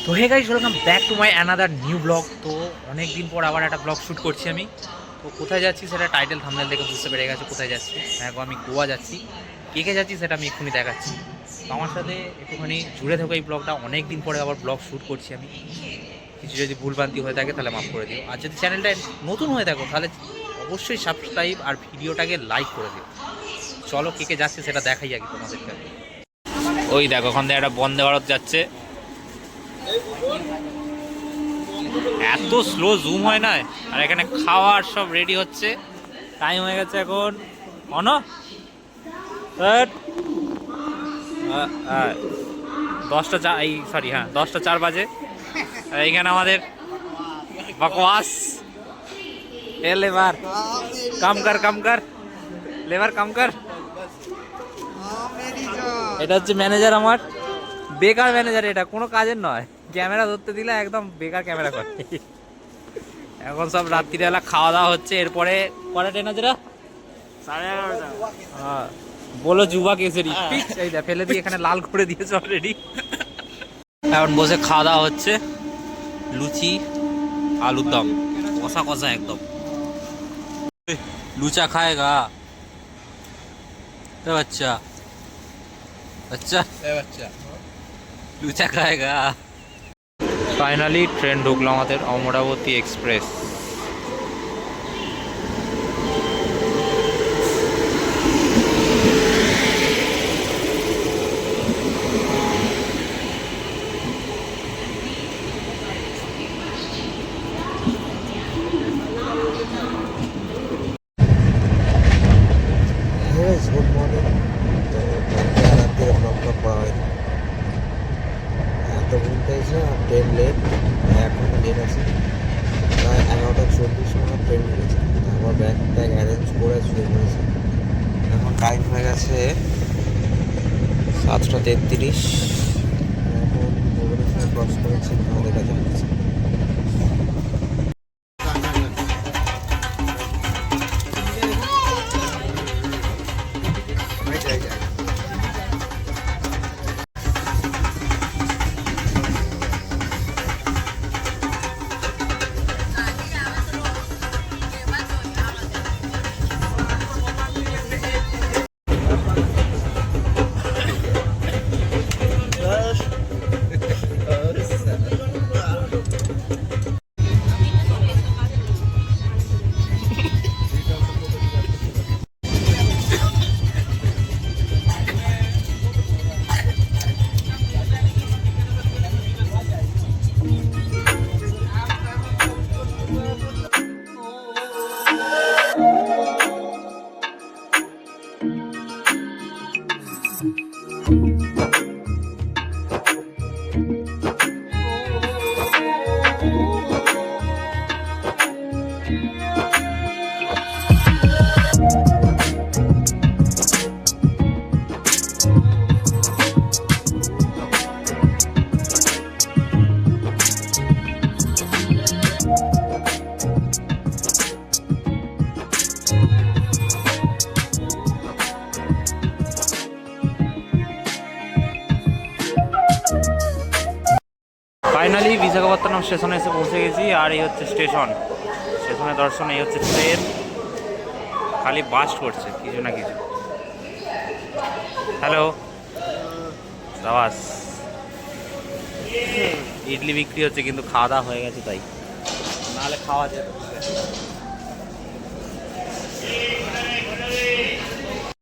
তো hey guys, welcome back to my another new blog. তো অনেক দিন পর আবার একটা ব্লগ শ্যুট করছি আমি। তো কোথায় যাচ্ছি সেটা টাইটেল থাম্বনেল দেখে বুঝতে পেরে গেছে কোথায় যাচ্ছি। হ্যাঁ গো, আমি গোয়া যাচ্ছি। কে কে যাচ্ছি সেটা আমি এক্ষুনি দেখাচ্ছি। তো আমার সাথে একটুখানি জুড়ে থাকো এই ব্লগটা। অনেক দিন পরে আবার ব্লগ শ্যুট করছি আমি। কিছু যদি ভুলভ্রান্তি হয়ে থাকে তাহলে মাফ করে দিও। আর যদি চ্যানেলটা নতুন হয়ে থাকো তাহলে অবশ্যই সাবস্ক্রাইব আর ভিডিওটাকে লাইক করে দিও। চলো কে কে যাচ্ছে সেটা দেখাই আগে তোমাদেরকে। ওই দেখো, ওখান থেকে একটা বন্দে ভারত যাচ্ছে। এত স্লো জুম হয় না। আর এখানে খাওয়ার সব রেডি হচ্ছে। টাইম হয়ে গেছে এখন হ্যাট, 10টা 4, এই সরি, হ্যাঁ 10টা 4 বাজে। আর এইখানে আমাদের বকওয়াস এ লেবার কাম কর লেবার কাম কর। এটা হচ্ছে ম্যানেজার আমার, বেকার ম্যানেজার। এটা কোনো কাজের নয়, ক্যামেরা ধরতে দিলে একদম বেকার ক্যামেরা করে। এখন সব রাত্রিবেলা খাওয়া দাওয়া হচ্ছে। এরপরে কটা ট্রেন আছে? 11:30। হ্যাঁ বলো যুবা কেসরি পিচ, এই দেখ ফেলে দিয়ে এখানে লাল করে দিয়েছে অলরেডি। এখন বসে খাওয়া দাওয়া হচ্ছে, লুচি আলুর দম কষা কষা একদম। লুচা খায়গা বাচ্চা, আচ্ছা লুচা খায়গা। ফাইনালি ট্রেন ঢুকলো আমাদের, অমরাবতী এক্সপ্রেস। Good morning. তো কালকে আর রাত্রে ব্লগ করা হয়নি, এত ঘুরতে এসে আর ট্রেন লেট। এখন লেট আছে, প্রায় 11:40 নাগাদ ট্রেন ঢুকেছে। তারপর ব্যাগ ট্যাগ অ্যারেঞ্জ করে শুয়ে পড়েছে। এখন টাইম হয়ে গেছে 7:33। এখন ভুবনেশ্বর ক্রস করেছি, আমাদের কাছে হচ্ছে। ফাইনালি বিশাখাপত্তনম স্টেশনে এসে পৌঁছে গেছি। আর এই হচ্ছে স্টেশন, স্টেশনের দর্শন। এই হচ্ছে ট্রেন, খালি বাস্ট করছে কিছু না কিছু। হ্যালো দাবাস, ইডলি বিক্রি হচ্ছে কিন্তু খাওয়া দাওয়া হয়ে গেছে, তাই নাহলে খাওয়া যেত।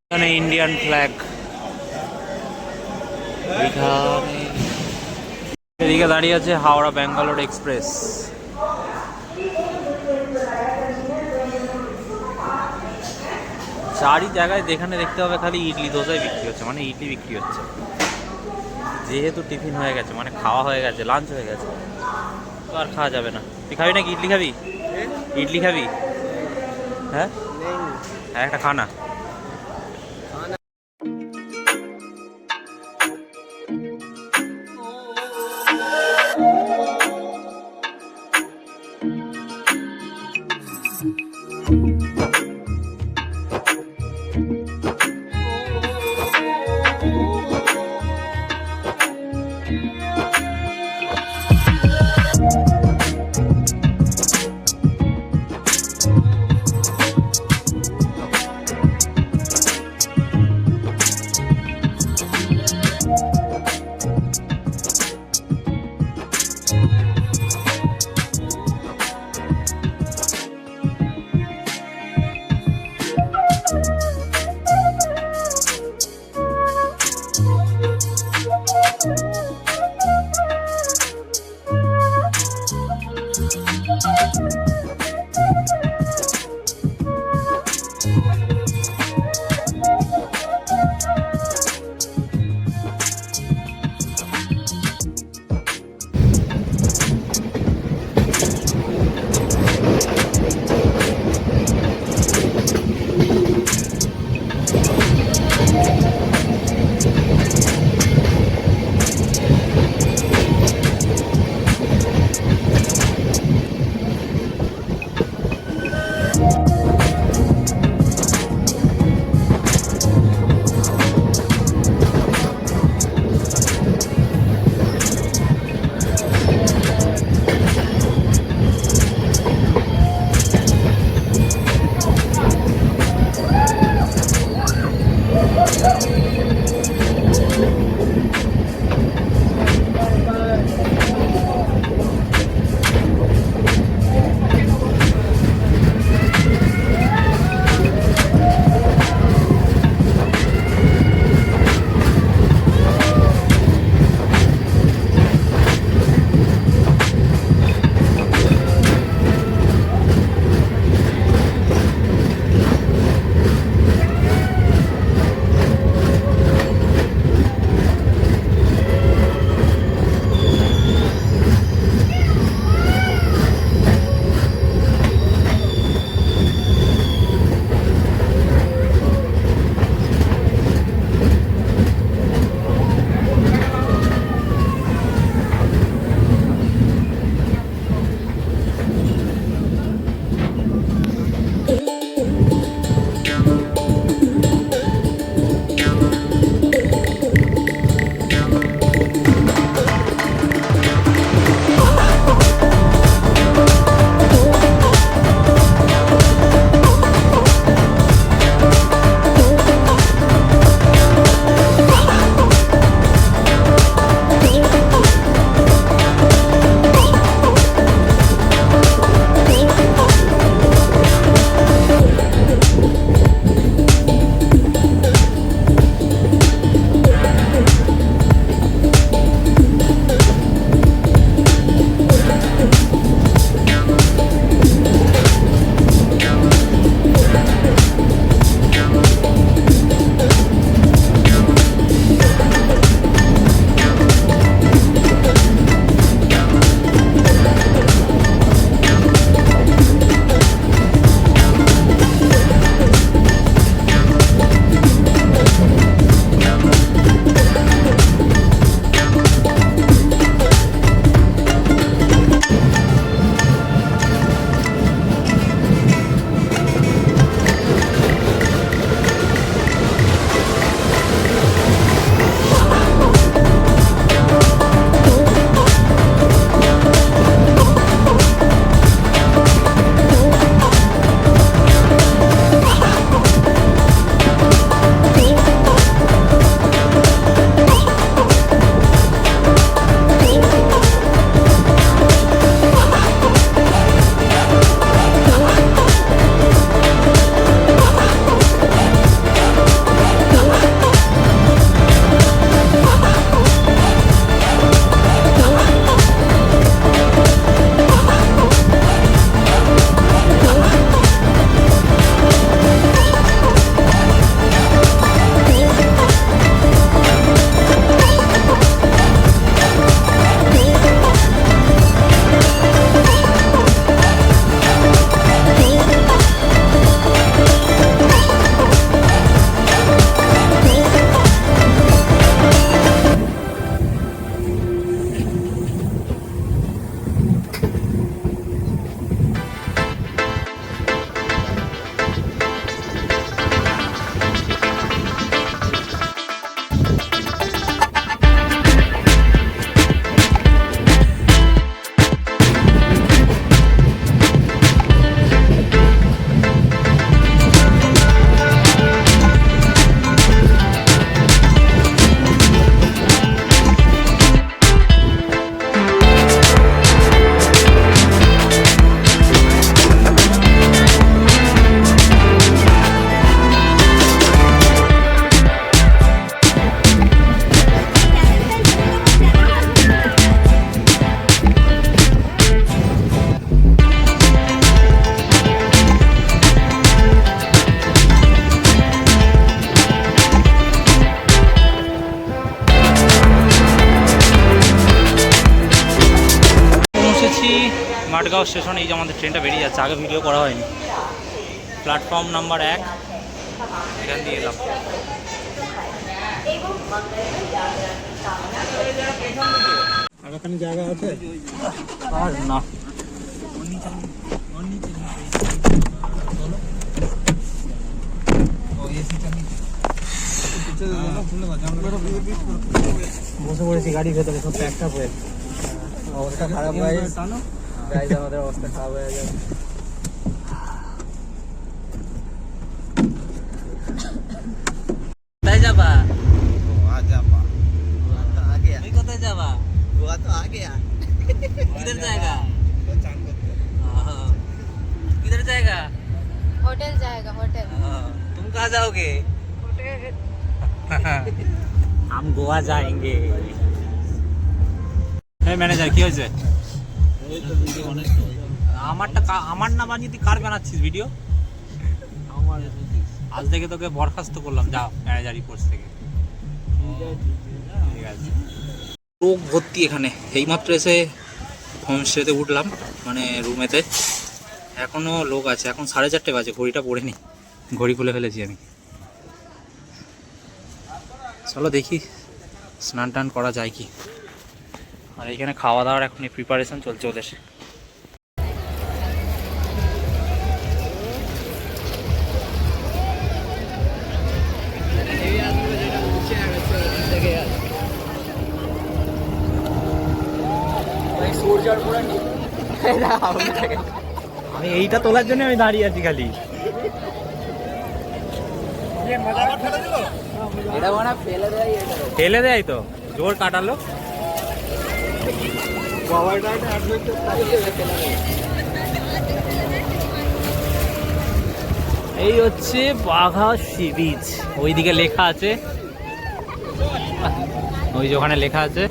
এখানে ইন্ডিয়ান ফ্ল্যাগ, এদিকে দাঁড়িয়ে আছে হাওড়া ব্যাঙ্গালোর এক্সপ্রেস। চারি জায়গায় যেখানে দেখতে হবে খালি ইডলি দোসাই বিক্রি হচ্ছে, মানে ইডলি বিক্রি হচ্ছে। যেহেতু টিফিন হয়ে গেছে, মানে খাওয়া হয়ে গেছে, লাঞ্চ হয়ে গেছে, তো আর খাওয়া যাবে না। তুই খাবি নাকি ইডলি খাবি? ইডলি খাবি? হ্যাঁ হ্যাঁ, একটা খানা। যাচ্ছি মাঠগাঁও স্টেশন। এই যে আমাদের ট্রেনটা বেরিয়ে যাচ্ছে, আগে ভিডিও করা হয়নি। প্ল্যাটফর্ম নাম্বার 1, এখান দিয়ে এলাম। আগাখানি জায়গা আছে আর না, বসে পড়েছি গাড়ির ভেতরে, সব প্যাকটা হয়ে অবস্থা খারাপ হয়ে যাবে, আমাদের অবস্থা খারাপ হয়ে যাবে। কোথায় যাবা? गोवा जापा गोवा तो आ गया, তুমি কোথায় যাবা? गोवा तो आ गया। किधर जाएगा? चांद किधर जाएगा? होटल जाएगा होटल। तुम कहाँ जाओगे? हम गोवा जाएंगे। এই ম্যানেজার কি হয়েছে? আমার না বানিয়ে তুই কার বানাচ্ছিস ভিডিও? আজ থেকে তোকে বরখাস্ত করলাম, যা ম্যানেজারি কোর্স থেকে। ঠিক আছে। লোক ভর্তি এখানে। এইমাত্র এসে হোমস্টেতে উঠলাম, মানে রুমেতে। এখনো লোক আছে। এখন 4:30 বাজে, ঘড়িটা পড়েনি, ঘড়ি খুলে ফেলেছি আমি। চলো দেখি স্নান টান করা যায় কি। আর এখানে খাওয়া দাওয়ার এখন প্রিপারেশন চলছে ওদের। আমি এইটা তোলার জন্য আমি দাঁড়িয়ে আছি খালি। ফেলে দেয় তো, জোর কাটালো। এই হচ্ছে বাঘা সি বিচ। ওইদিকে লেখা আছে, ওই যে ওখানে লেখা আছে।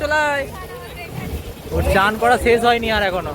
চলাই, ওর চান করা শেষ হয়নি আর এখনো।